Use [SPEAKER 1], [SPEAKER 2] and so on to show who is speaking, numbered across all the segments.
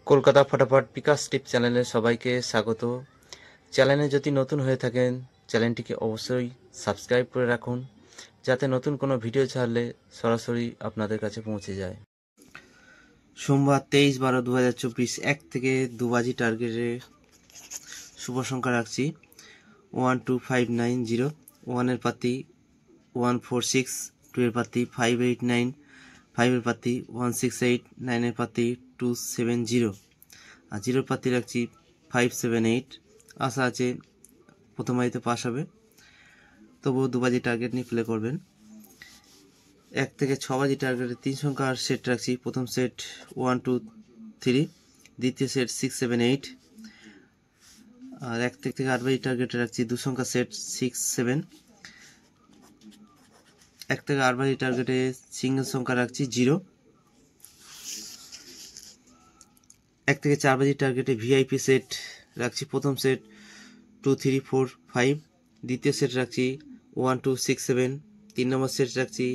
[SPEAKER 1] কলকাতা ফটাফট বিকাশ টিপ চ্যানেলে সবাইকে স্বাগত। চ্যানেলে যদি নতুন হয়ে থাকেন চ্যানেলটিকে অবশ্যই সাবস্ক্রাইব করে রাখুন, যাতে নতুন কোনো ভিডিও ছাড়লে সরাসরি আপনাদের কাছে পৌঁছে যায়। সোমবার 23/12/2024 1 থেকে 2 বাজি টার্গেটে শুভ সংখ্যা রাখছি 12590। 1 এর পাতি 146, 2 এর পাতি 589, 5 এর পাতি 168, 9 এর পাতি 270 আর 0 এর পাতি রাখছি 578। আশা আছে প্রথম বাজিতে পাস হবে, তবুও 2 বাজি টার্গেট নিয়ে প্লে করবেন। 1 থেকে 6 বাজি টার্গেটে 3 সংখ্যার সেট রাখছি। প্রথম সেট 1 2 3, দ্বিতীয় সেট 6 7 8 আর 1 থেকে 8 বাজি টার্গেটে রাখছি 2 সংখ্যার সেট 6 7। 1 থেকে 8 বাজি টার্গেটে সিঙ্গেল সংখ্যা রাখছি 0। 1 থেকে 4 বাজি টার্গেটে ভিআইপি সেট রাখছি। প্রথম সেট 2 3 4 5, দ্বিতীয় সেট রাখছি 1 2 6 7, 3 নম্বর সেট রাখছি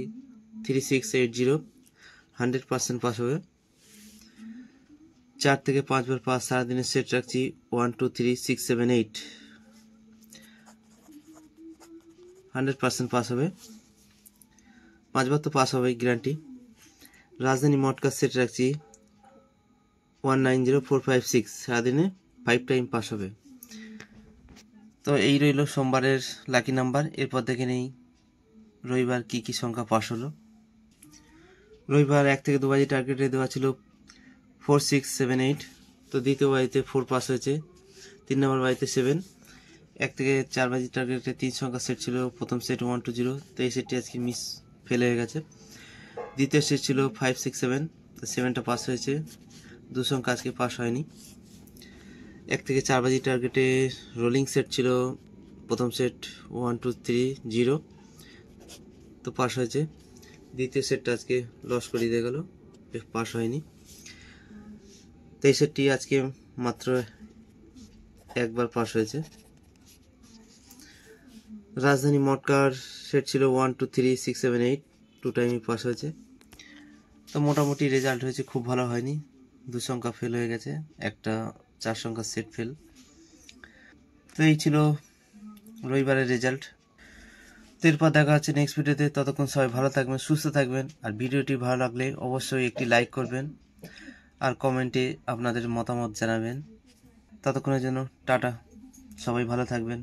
[SPEAKER 1] 3 6 8 0। 100% পাস হবে। 4 থেকে 5 বার পাস সারাদিনের সেট রাখছি 1 2 3 6 7 8, 100% পাস হবে। 5 বার তো পাস হবে গ্যারান্টি। রাজধানী মটকা সেট রাখছি 190456, সারাদিনে 5 টাইম পাস হবে। তো এই রইল সোমবারের লাকি নাম্বার। এরপর দেখে নেই রবিবার কি কি সংখ্যা পাস হলো। রবিবার 1 থেকে 2 বাজি টার্গেটে দেওয়া ছিল 4 6 7 8, তো দ্বিতীয় বাজিতে 4 পাস হয়েছে। 3 নম্বর বাজিতে 7। 1 থেকে 4 বাজি টার্গেটে 3 সংখ্যা সেট ছিল। প্রথম সেট 1 2 0, তো এই সেটটি আজকে মিস ফেল হয়ে গেছে। দ্বিতীয় সেট ছিল 5 6 7, তো 7টা পাস হয়েছে। 2 সংখ্যা আজকে পাস হয়নি। 1 থেকে 4 বাজি টার্গেটে রোলিং সেট ছিল। প্রথম সেট 1 2 3 0, তো পাস হয়েছে। দ্বিতীয় সেটটা আজকে লস করে দিয়ে গেল, পাস হয়নি। তো এই সেটটি আজকে মাত্র একবার পাস হয়েছে। রাজধানী মটকার সেট ছিল 1 2 3 6 7 8, 2 টাইমই পাস হয়েছে। তো মোটামুটি রেজাল্ট হয়েছে, খুব ভালো হয়নি। 2 সংখ্যা ফেল হয়ে গেছে, একটা 4 সংখ্যার সেট ফেল। তো এই ছিল রবিবারের রেজাল্ট। তো এরপর দেখা হচ্ছে নেক্সট ভিডিওতে। ততক্ষণ সবাই ভালো থাকবেন, সুস্থ থাকবেন। আর ভিডিওটি ভালো লাগলে অবশ্যই একটি লাইক করবেন আর কমেন্টে আপনাদের মতামত জানাবেন। ততক্ষণের জন্য টাটা, সবাই ভালো থাকবেন।